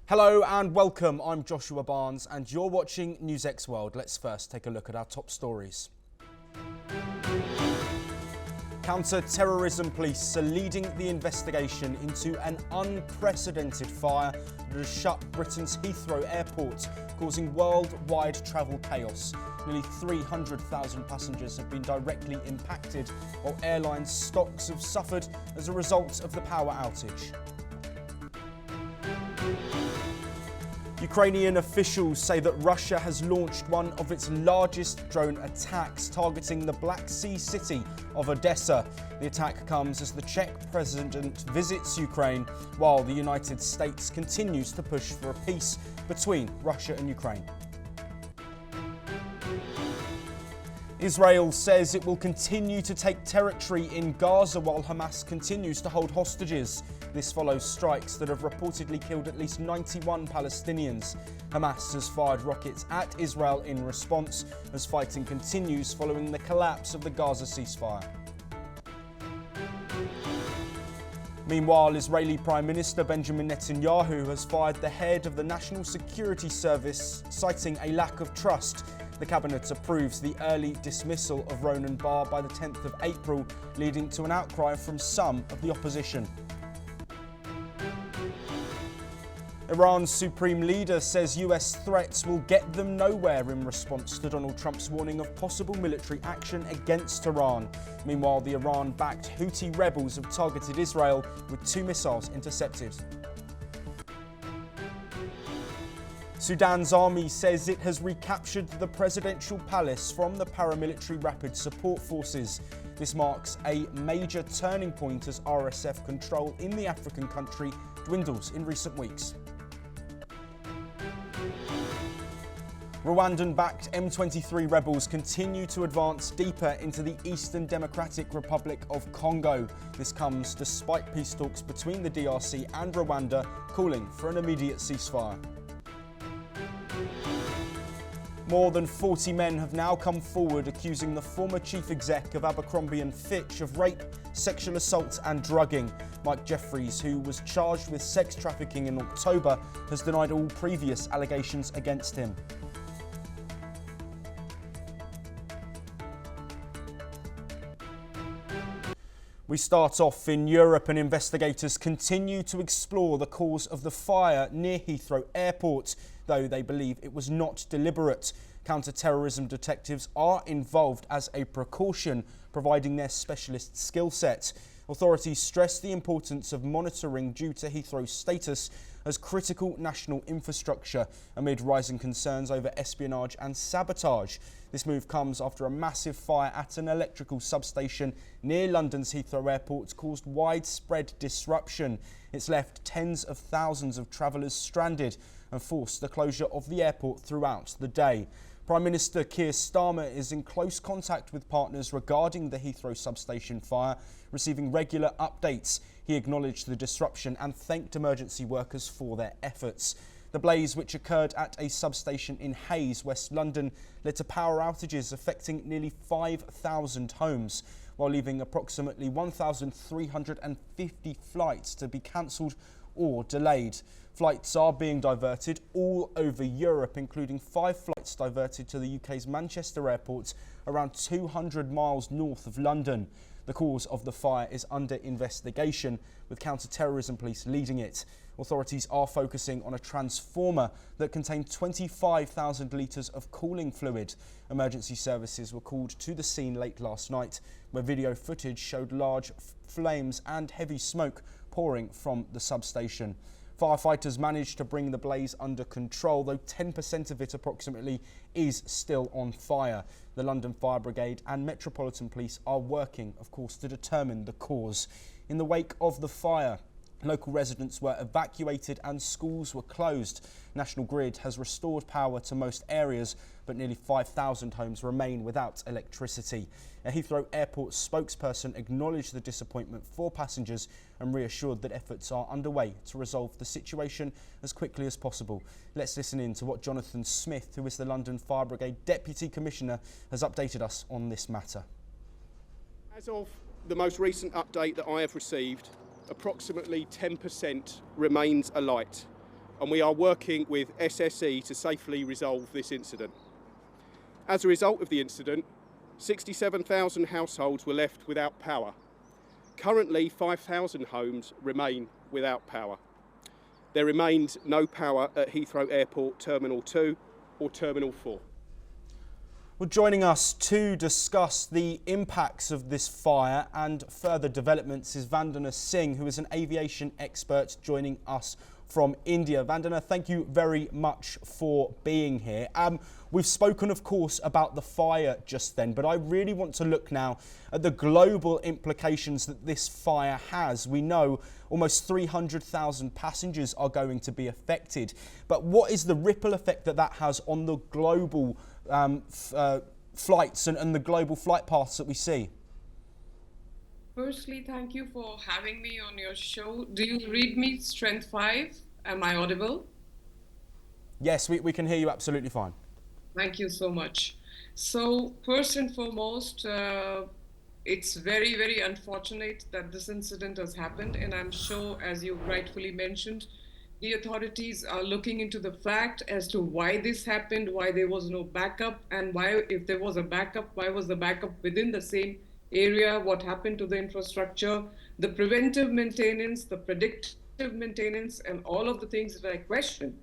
Hello and welcome, I'm Joshua Barnes and you're watching NewsX World. Let's first take a look at our top stories. Counter-terrorism police are leading the investigation into an unprecedented fire that has shut Britain's Heathrow airport, causing worldwide travel chaos. Nearly 300,000 passengers have been directly impacted, while airline stocks have suffered as a result of the power outage. Ukrainian officials say that Russia has launched one of its largest drone attacks targeting the Black Sea city of Odesa. The attack comes as the Czech president visits Ukraine, while the United States continues to push for a peace between Russia and Ukraine. Israel says it will continue to take territory in Gaza while Hamas continues to hold hostages. This follows strikes that have reportedly killed at least 91 Palestinians. Hamas has fired rockets at Israel in response as fighting continues following the collapse of the Gaza ceasefire. Meanwhile, Israeli Prime Minister Benjamin Netanyahu has fired the head of the National Security Service, citing a lack of trust. The cabinet approves the early dismissal of Ronan Bar by the 10th of April, leading to an outcry from some of the opposition. Iran's supreme leader says US threats will get them nowhere in response to Donald Trump's warning of possible military action against Iran. Meanwhile, the Iran-backed Houthi rebels have targeted Israel with 2 missiles intercepted. Sudan's army says it has recaptured the presidential palace from the paramilitary rapid support forces. This marks a major turning point as RSF control in the African country dwindles in recent weeks. Rwandan-backed M23 rebels continue to advance deeper into the Eastern Democratic Republic of Congo. This comes despite peace talks between the DRC and Rwanda calling for an immediate ceasefire. More than 40 men have now come forward accusing the former chief exec of Abercrombie & Fitch of rape, sexual assault and drugging. Mike Jeffries, who was charged with sex trafficking in October, has denied all previous allegations against him. We start off in Europe, and investigators continue to explore the cause of the fire near Heathrow Airport, though they believe it was not deliberate. Counter-terrorism detectives are involved as a precaution, providing their specialist skill set. Authorities stress the importance of monitoring due to Heathrow's status as critical national infrastructure amid rising concerns over espionage and sabotage. This move comes after a massive fire at an electrical substation near London's Heathrow Airport caused widespread disruption. It's left tens of thousands of travellers stranded and forced the closure of the airport throughout the day. Prime Minister Keir Starmer is in close contact with partners regarding the Heathrow substation fire, receiving regular updates. He acknowledged the disruption and thanked emergency workers for their efforts. The blaze, which occurred at a substation in Hayes, West London, led to power outages affecting nearly 5,000 homes, while leaving approximately 1,350 flights to be cancelled or delayed. Flights are being diverted all over Europe, including 5 flights diverted to the UK's Manchester Airport, around 200 miles north of London. The cause of the fire is under investigation, with counter-terrorism police leading it. Authorities are focusing on a transformer that contained 25,000 litres of cooling fluid. Emergency services were called to the scene late last night, where video footage showed large flames and heavy smoke pouring from the substation. Firefighters managed to bring the blaze under control, though 10% of it approximately is still on fire. The London Fire Brigade and Metropolitan Police are working, of course, to determine the cause. In the wake of the fire, local residents were evacuated and schools were closed. National Grid has restored power to most areas, but nearly 5,000 homes remain without electricity. A Heathrow Airport spokesperson acknowledged the disappointment for passengers and reassured that efforts are underway to resolve the situation as quickly as possible. Let's listen in to what Jonathan Smith, who is the London Fire Brigade Deputy Commissioner, has updated us on this matter. As of the most recent update that I have received, approximately 10% remains alight. and we are working with SSE to safely resolve this incident. As a result of the incident, 67,000 households were left without power. Currently, 5,000 homes remain without power. There remains no power at Heathrow Airport Terminal 2 or Terminal 4. Well, joining us to discuss the impacts of this fire and further developments is Vandana Singh, who is an aviation expert joining us from India. Vandana, thank you very much for being here. We've spoken, of course, about the fire just then, but I really want to look now at the global implications that this fire has. We know almost 300,000 passengers are going to be affected, but what is the ripple effect that that has on the global flights and the global flight paths that we see? Firstly, thank you for having me on your show. Do you read me Strength 5? Am I audible? Yes, we can hear you absolutely fine. Thank you so much. So first and foremost, it's very, very unfortunate that this incident has happened. And I'm sure, as you rightfully mentioned, the authorities are looking into the fact as to why this happened, why there was no backup, and why, if there was a backup, why was the backup within the same area, what happened to the infrastructure, the preventive maintenance, the predictive maintenance, and all of the things that I question.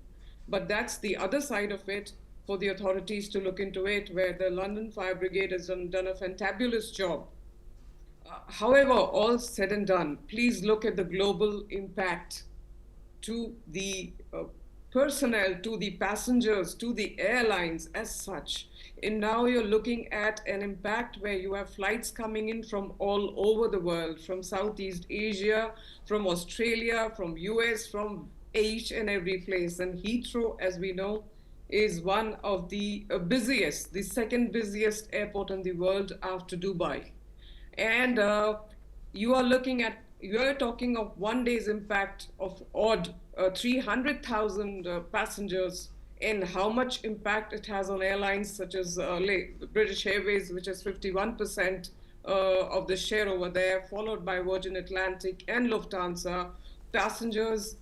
But that's the other side of it for the authorities to look into it, where the London Fire Brigade has done a fantabulous job. However, all said and done, please look at the global impact to the personnel, to the passengers, to the airlines as such. And now you're looking at an impact where you have flights coming in from all over the world, from Southeast Asia, from Australia, from US, from each and every place. And Heathrow, as we know, is one of the busiest, the second busiest airport in the world after Dubai. And you are talking of one day's impact of odd 300,000 passengers, and how much impact it has on airlines such as British Airways, which is 51% of the share over there, followed by Virgin Atlantic and Lufthansa. Passengers,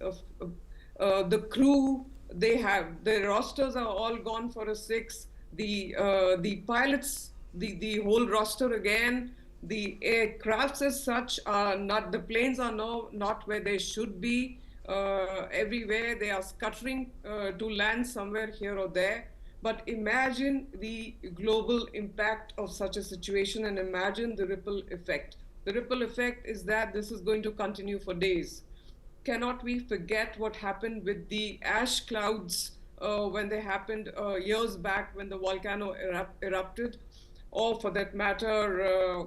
the crew, their rosters are all gone for a 6. The pilots, the whole roster again. The aircrafts as such are not, the planes are not where they should be. Everywhere they are scuttering to land somewhere here or there. But imagine the global impact of such a situation, and imagine the ripple effect. The ripple effect is that this is going to continue for days. Cannot we forget what happened with the ash clouds when they happened years back when the volcano erupted, or for that matter,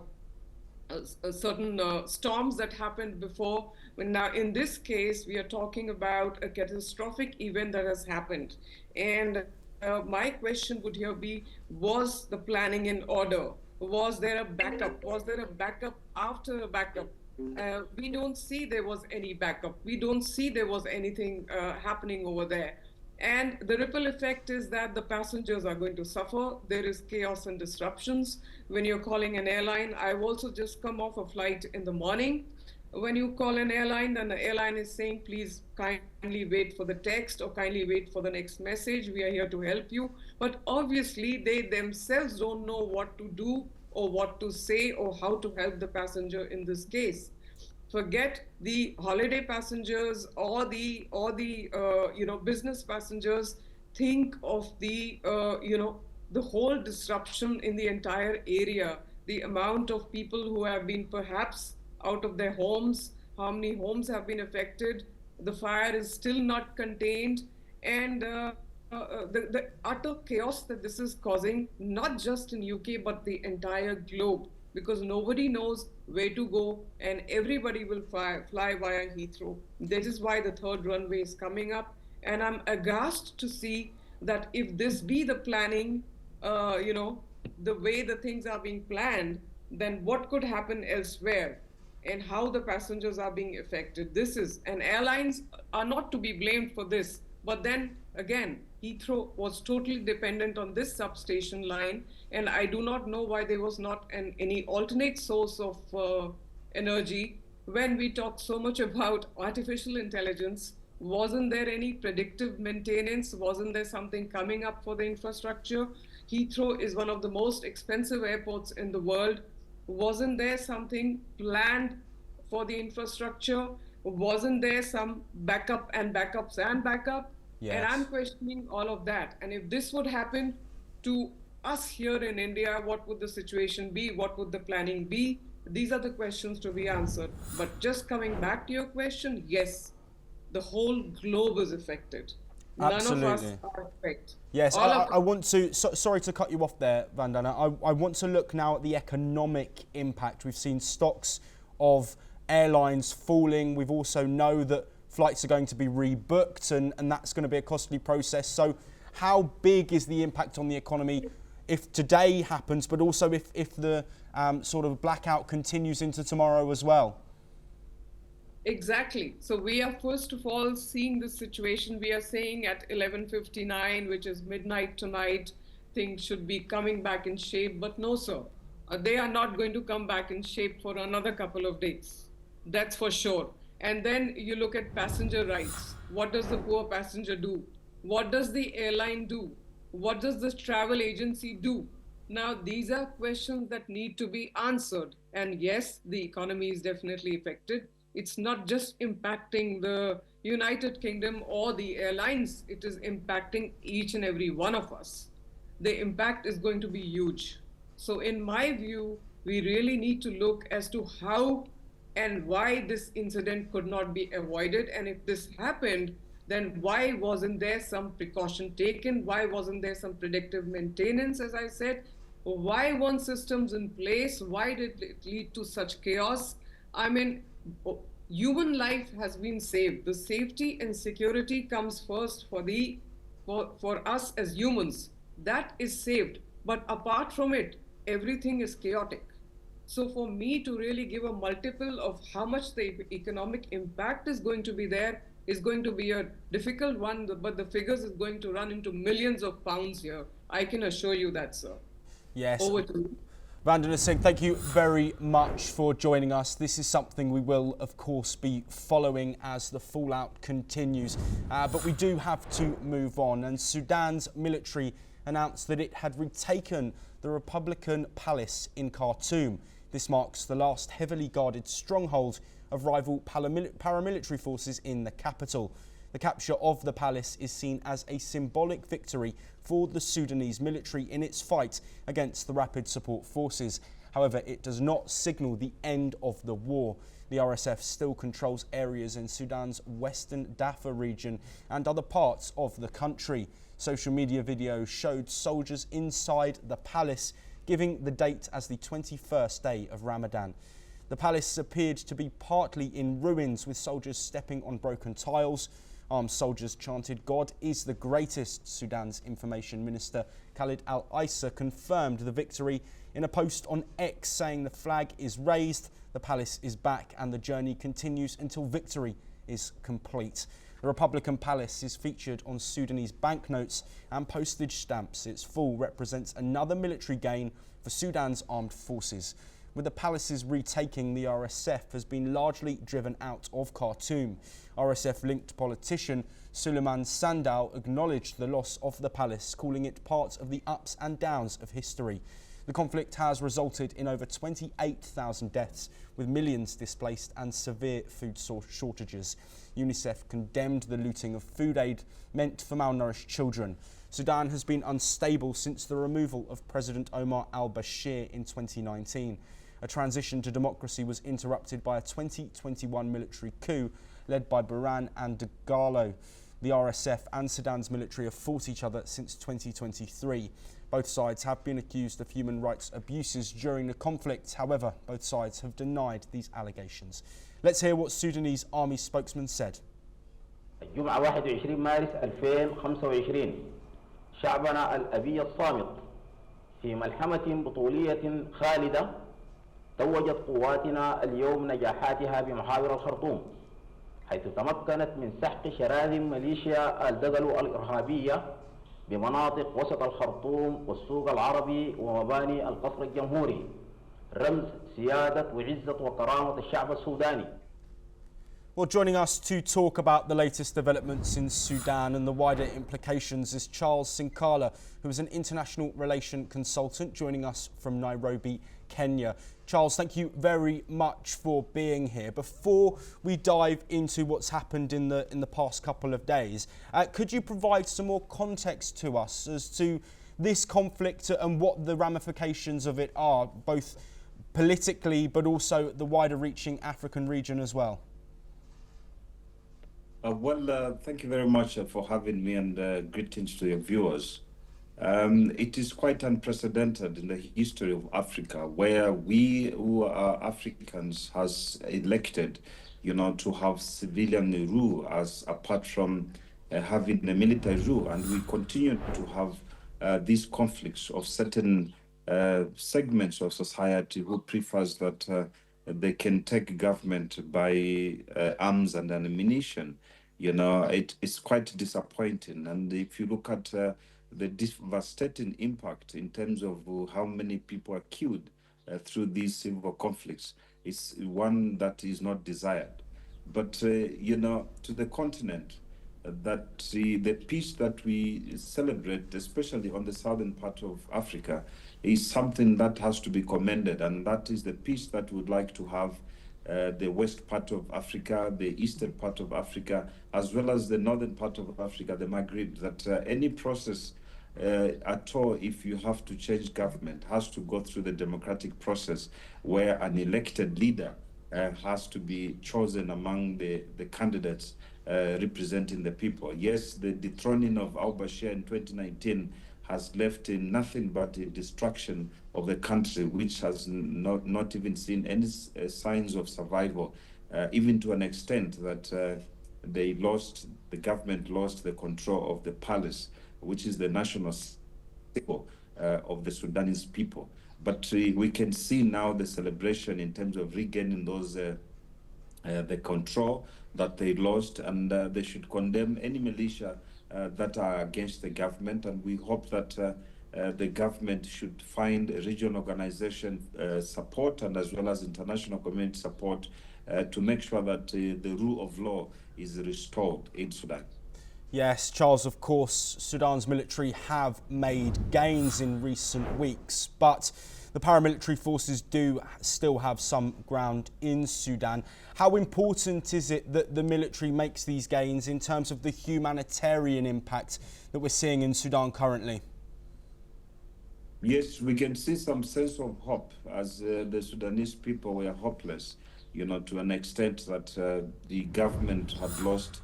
certain storms that happened before. Now, in this case, we are talking about a catastrophic event that has happened. And my question would here be, was the planning in order? Was there a backup? Was there a backup after a backup? We don't see there was any backup. We don't see there was anything happening over there. And the ripple effect is that the passengers are going to suffer. There is chaos and disruptions. When you're calling an airline, I've also just come off a flight in the morning. When you call an airline, then the airline is saying, please kindly wait for the text or kindly wait for the next message. We are here to help you. But obviously, they themselves don't know what to do or what to say or how to help the passenger in this case. Forget the holiday passengers or the business passengers. Think of the the whole disruption in the entire area, the amount of people who have been perhaps out of their homes, how many homes have been affected. The fire is still not contained, and the utter chaos that this is causing, not just in UK but the entire globe, because nobody knows where to go, and everybody will fly via Heathrow. That is why the third runway is coming up, and I'm aghast to see that if this be the planning, the way the things are being planned, then what could happen elsewhere, and how the passengers are being affected. And airlines are not to be blamed for this, but then again, Heathrow was totally dependent on this substation line, and I do not know why there was not any alternate source of energy. When we talk so much about artificial intelligence, Wasn't there any predictive maintenance? Wasn't there something coming up for the infrastructure? Heathrow is one of the most expensive airports in the world. Wasn't there something planned for the infrastructure? Wasn't there some backup and backups and backup? And I'm Yes. questioning all of that. And if this would happen to us here in India, what would the situation be? What would the planning be? These are the questions to be answered. But just coming back to your question, yes, the whole globe is affected. None of us Absolutely. are affected. Yes, All of I want to, sorry to cut you off there, Vandana. I want to look now at the economic impact. We've seen stocks of airlines falling. We've also know that flights are going to be rebooked and that's going to be a costly process. So how big is the impact on the economy if today happens, but also if the sort of blackout continues into tomorrow as well? Exactly. So we are first of all seeing the situation. We are saying at 11:59, which is midnight tonight, things should be coming back in shape. But no, sir, they are not going to come back in shape for another couple of days. That's for sure. And then you look at passenger rights. What does the poor passenger do? What does the airline do? What does the travel agency do? Now, these are questions that need to be answered. And yes, the economy is definitely affected. It's not just impacting the United Kingdom or the airlines, it is impacting each and every one of us. The impact is going to be huge. So, in my view, we really need to look as to how and why this incident could not be avoided. And if this happened, then why wasn't there some precaution taken? Why wasn't there some predictive maintenance, as I said? Why weren't systems in place? Why did it lead to such chaos? I mean, human life has been saved. The safety and security comes first for us as humans. That is saved. But apart from it, everything is chaotic. So for me to really give a multiple of how much the economic impact is going to be there is going to be a difficult one, but the figures is going to run into millions of pounds here. I can assure you that, sir. Yes. Over to you. Vandana Singh, thank you very much for joining us. This is something we will, of course, be following as the fallout continues. But we do have to move on. And Sudan's military announced that it had retaken the Republican Palace in Khartoum. This marks the last heavily guarded stronghold of rival paramilitary forces in the capital. The capture of the palace is seen as a symbolic victory for the Sudanese military in its fight against the Rapid Support Forces. However, it does not signal the end of the war. The RSF still controls areas in Sudan's western Darfur region and other parts of the country. Social media videos showed soldiers inside the palace, giving the date as the 21st day of Ramadan. The palace appeared to be partly in ruins, with soldiers stepping on broken tiles. Armed soldiers chanted, "God is the greatest." Sudan's information minister Khalid Al-Issa confirmed the victory in a post on X, saying the flag is raised, the palace is back, and the journey continues until victory is complete. The Republican Palace is featured on Sudanese banknotes and postage stamps. Its fall represents another military gain for Sudan's armed forces. With the palace's retaking, the RSF has been largely driven out of Khartoum. RSF-linked politician Suleiman Sandal acknowledged the loss of the palace, calling it part of the ups and downs of history. The conflict has resulted in over 28,000 deaths, with millions displaced and severe food shortages. UNICEF condemned the looting of food aid meant for malnourished children. Sudan has been unstable since the removal of President Omar al-Bashir in 2019. A transition to democracy was interrupted by a 2021 military coup led by Burhan and Dagalo. The RSF and Sudan's military have fought each other since 2023. Both sides have been accused of human rights abuses during the conflict. However, both sides have denied these allegations. Let's hear what Sudanese army spokesman said. الجمعة 21 مارس 2025 شعبنا الأبي الصامت في ملحمة بطولية خالدة توجت قواتنا اليوم نجاحاتها بمحاور الخرطوم، حيث تمكنت من سحق شراذم ميليشيا الدغلو الإرهابية بمناطق وسط الخرطوم والسوق العربي ومباني القصر الجمهوري، رمز سيادة وعزة وكرامة الشعب السوداني. Well, joining us to talk about the latest developments in Sudan and the wider implications is Charles Sinkala, who is an international relation consultant, joining us from Nairobi, Kenya. Charles, thank you very much for being here. Before we dive into what's happened in the past couple of days, could you provide some more context to us as to this conflict and what the ramifications of it are, both politically but also the wider reaching African region as well? Thank you very much for having me, and greetings to your viewers. It is quite unprecedented in the history of Africa, where we who are Africans has elected, to have civilian rule as apart from having a military rule, and we continue to have these conflicts of certain segments of society who prefers that they can take government by arms and ammunition. It's quite disappointing. And if you look at the devastating impact in terms of how many people are killed through these civil conflicts, it's one that is not desired. But, to the continent, that the peace that we celebrate, especially on the southern part of Africa, is something that has to be commended. And that is the peace that we would like to have the west part of Africa, the eastern part of Africa, as well as the northern part of Africa, the Maghreb, that any process at all, if you have to change government, has to go through the democratic process where an elected leader has to be chosen among the candidates representing the people. Yes, the dethroning of al-Bashir in 2019 has left in nothing but the destruction of the country, which has not even seen any signs of survival, even to an extent that the government lost the control of the palace, which is the national symbol of the Sudanese people. But we can see now the celebration in terms of regaining those the control that they lost, and they should condemn any militia that are against the government, and we hope that the government should find regional organization support and as well as international community support to make sure that the rule of law is restored in Sudan. Yes, Charles, of course, Sudan's military have made gains in recent weeks, but the paramilitary forces do still have some ground in Sudan. How important is it that the military makes these gains in terms of the humanitarian impact that we're seeing in Sudan currently? Yes, we can see some sense of hope, as the Sudanese people were hopeless, to an extent that the government had lost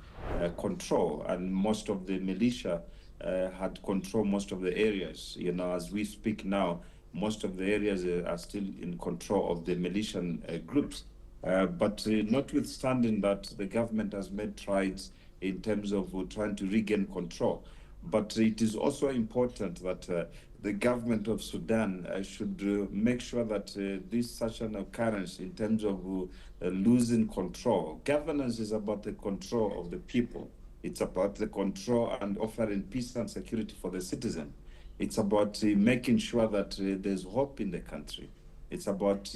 control, and most of the militia had control most of the areas. As we speak now, most of the areas are still in control of the militia groups. But notwithstanding that, the government has made strides in terms of trying to regain control. But it is also important that the government of Sudan should make sure that this such an occurrence in terms of losing control. Governance is about the control of the people. It's about the control and offering peace and security for the citizen. It's about making sure that there's hope in the country. It's about,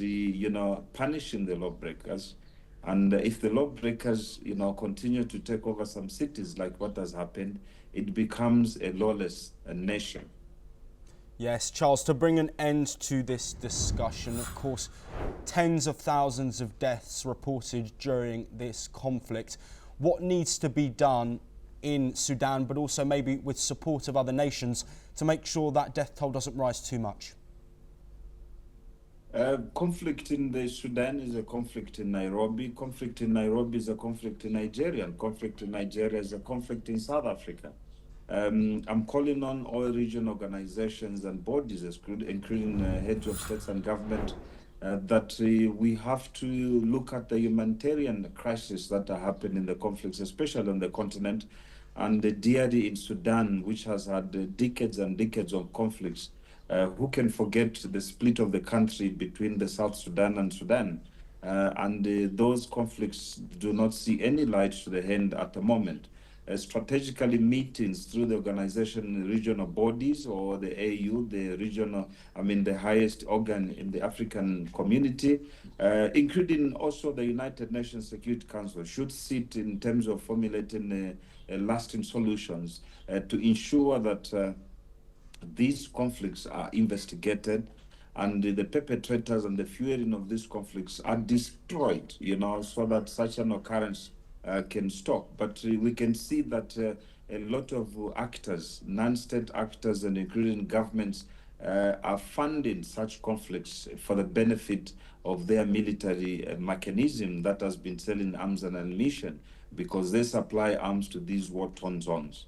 punishing the lawbreakers. And if the lawbreakers, continue to take over some cities like what has happened, it becomes a lawless nation. Yes, Charles, to bring an end to this discussion, of course, tens of thousands of deaths reported during this conflict. What needs to be done in Sudan, but also maybe with support of other nations, to make sure that death toll doesn't rise too much? Conflict in the Sudan is a conflict in Nairobi. Conflict in Nairobi is a conflict in Nigeria. And conflict in Nigeria is a conflict in South Africa. I'm calling on all region organizations and bodies, including heads of states and government, that we have to look at the humanitarian crisis that are happening in the conflicts, especially on the continent, and the DRD in Sudan, which has had decades and decades of conflicts. Who can forget the split of the country between the South Sudan and Sudan? And those conflicts do not see any light to the end at the moment. strategically meetings through the organization regional bodies or the AU, the regional, the highest organ in the African community, including also the United Nations Security Council, should sit in terms of formulating lasting solutions to ensure that these conflicts are investigated and the perpetrators and the fueling of these conflicts are destroyed, so that such an occurrence can stop. But we can see that a lot of actors, non-state actors and including governments, are funding such conflicts for the benefit of their military mechanism that has been selling arms and ammunition, because they supply arms to these war-torn zones.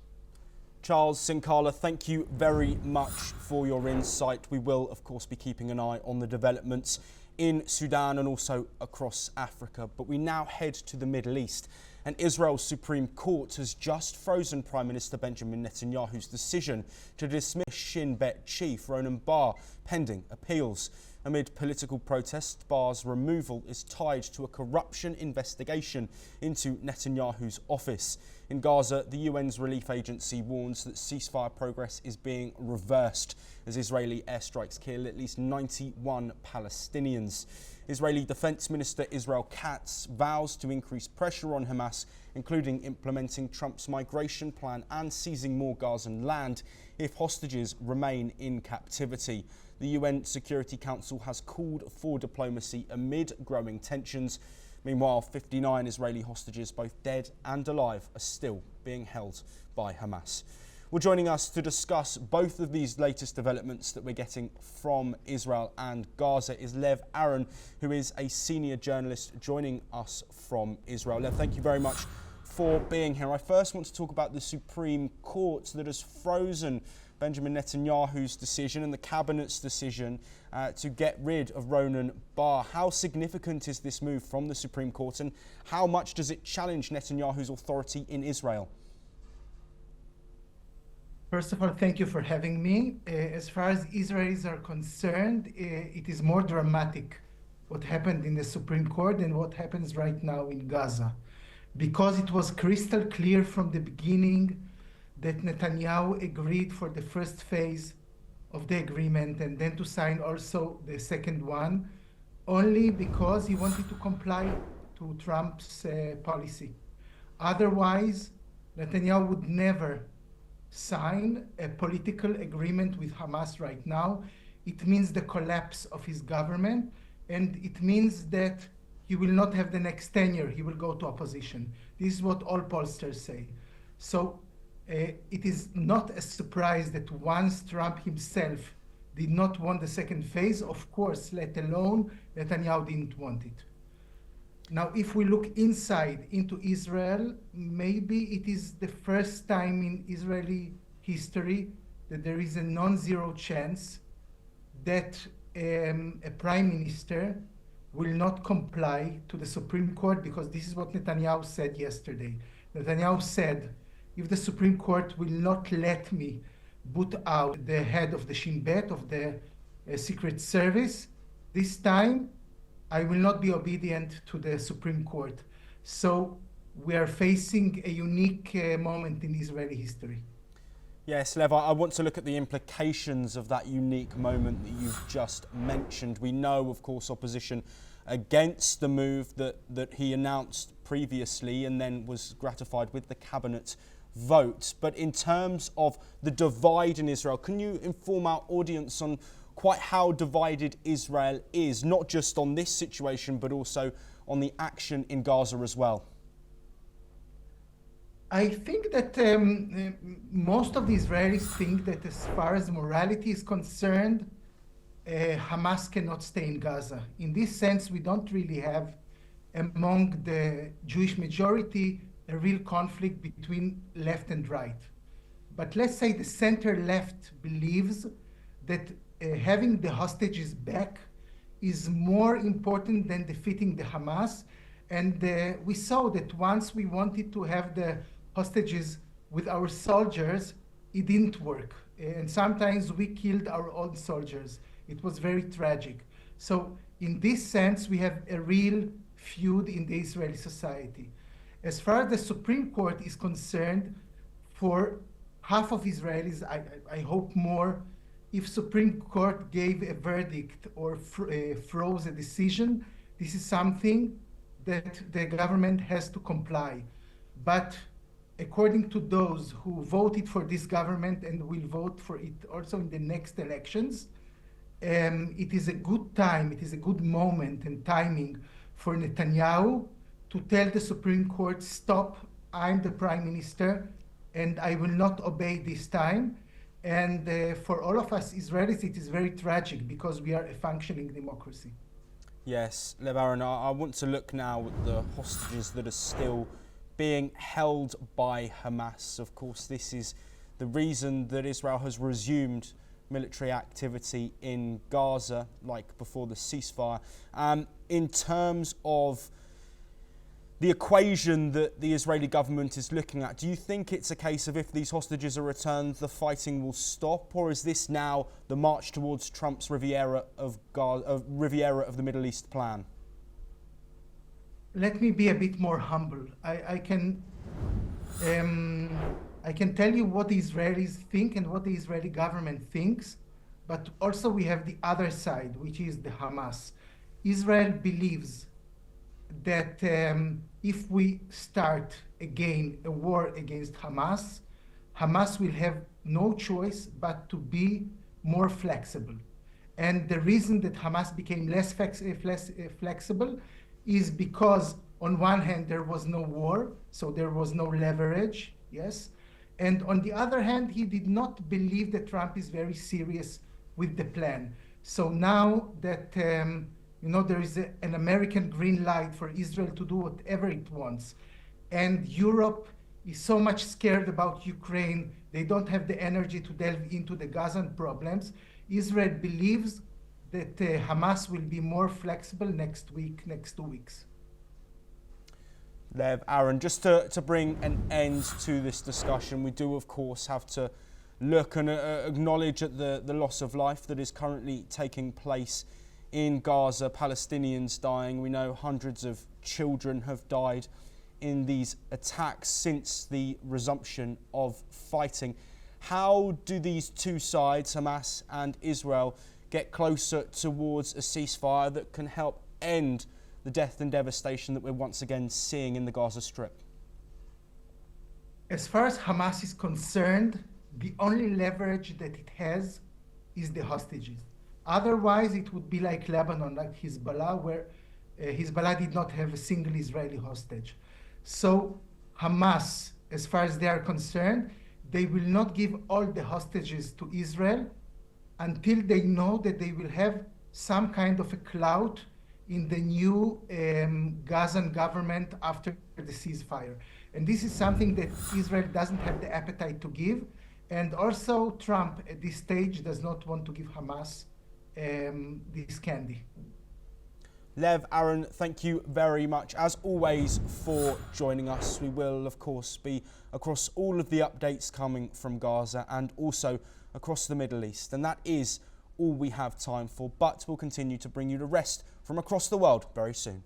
Charles Sinkala, thank you very much for your insight. We will, of course, be keeping an eye on the developments in Sudan and also across Africa. But we now head to the Middle East. And Israel's Supreme Court has just frozen Prime Minister Benjamin Netanyahu's decision to dismiss Shin Bet chief Ronan Bar pending appeals. Amid political protest, Bar's removal is tied to a corruption investigation into Netanyahu's office. In Gaza, the UN's relief agency warns that ceasefire progress is being reversed as Israeli airstrikes kill at least 91 Palestinians. Israeli Defense Minister Israel Katz vows to increase pressure on Hamas, including implementing Trump's migration plan and seizing more Gazan land if hostages remain in captivity. The UN Security Council has called for diplomacy amid growing tensions. Meanwhile, 59 Israeli hostages, both dead and alive, are still being held by Hamas. Well, joining us to discuss both of these latest developments that we're getting from Israel and Gaza is Lev Aaron, who is a senior journalist joining us from Israel. Lev, thank you very much for being here. I first want to talk about the Supreme Court that has frozen Benjamin Netanyahu's decision and the cabinet's decision to get rid of Ronan Bar. How significant is this move from the Supreme Court, and how much does it challenge Netanyahu's authority in Israel? First of all, thank you for having me. As far as Israelis are concerned, it is more dramatic what happened in the Supreme Court than what happens right now in Gaza, because it was crystal clear from the beginning that Netanyahu agreed for the first phase of the agreement and then to sign also the second one, only because he wanted to comply to Trump's policy. Otherwise, Netanyahu would never sign a political agreement with Hamas right now. It means the collapse of his government, and it means that he will not have the next tenure. He will go to opposition. This is what all pollsters say. So it is not a surprise that once Trump himself did not want the second phase, of course, let alone Netanyahu didn't want it. Now, if we look inside into Israel, maybe it is the first time in Israeli history that there is a non-zero chance that a prime minister will not comply to the Supreme Court, because this is what Netanyahu said yesterday. Netanyahu said, if the Supreme Court will not let me boot out the head of the Shin Bet, of the Secret Service, this time I will not be obedient to the Supreme Court. So we are facing a unique moment in Israeli history. Yes, Lev, I want to look at the implications of that unique moment that you've just mentioned. We know, of course, opposition against the move that he announced previously and then was gratified with the cabinet vote. But in terms of the divide in Israel, can you inform our audience on quite how divided Israel is, not just on this situation, but also on the action in Gaza as well? I think that most of the Israelis think that as far as morality is concerned, Hamas cannot stay in Gaza. In this sense, we don't really have among the Jewish majority a real conflict between left and right. But let's say the center left believes that having the hostages back is more important than defeating the Hamas. And we saw that once we wanted to have the hostages with our soldiers, it didn't work. And sometimes we killed our own soldiers. It was very tragic. So in this sense, we have a real feud in the Israeli society. As far as the Supreme Court is concerned, for half of Israelis, I hope more, if Supreme Court gave a verdict or froze a decision, this is something that the government has to comply. But according to those who voted for this government and will vote for it also in the next elections, it is a good time, it is a good moment and timing for Netanyahu to tell the Supreme Court, stop, I'm the Prime Minister and I will not obey this time. And for all of us Israelis, it is very tragic because we are a functioning democracy. Yes, Lev Aaron, I want to look now at the hostages that are still being held by Hamas. Of course, this is the reason that Israel has resumed military activity in Gaza, like before the ceasefire. In terms of the equation that the Israeli government is looking at, do you think it's a case of if these hostages are returned, the fighting will stop, or is this now the march towards Trump's Riviera of the Middle East plan? Let me be a bit more humble. I can tell you what the Israelis think and what the Israeli government thinks, but also we have the other side, which is the Hamas. Israel believes that if we start again a war against Hamas, Hamas will have no choice but to be more flexible. And the reason that Hamas became less flexible is because on one hand there was no war, so there was no leverage, yes? And on the other hand, he did not believe that Trump is very serious with the plan. So now that there is an American green light for Israel to do whatever it wants, and Europe is so much scared about Ukraine, they don't have the energy to delve into the Gazan problems. Israel believes that Hamas will be more flexible next week, next 2 weeks. Lev, Aaron, just to bring an end to this discussion, we do of course have to look and acknowledge at the loss of life that is currently taking place in Gaza, Palestinians dying. We know hundreds of children have died in these attacks since the resumption of fighting. How do these two sides, Hamas and Israel, get closer towards a ceasefire that can help end the death and devastation that we're once again seeing in the Gaza Strip? As far as Hamas is concerned, the only leverage that it has is the hostages. Otherwise, it would be like Lebanon, like Hezbollah, where Hezbollah did not have a single Israeli hostage. So Hamas, as far as they are concerned, they will not give all the hostages to Israel until they know that they will have some kind of a clout in the new Gazan government after the ceasefire. And this is something that Israel doesn't have the appetite to give. And also Trump at this stage does not want to give Hamas this candy. Lev, Aaron, thank you very much, as always, for joining us. We will, of course, be across all of the updates coming from Gaza and also across the Middle East. And that is all we have time for, but we'll continue to bring you the rest from across the world very soon.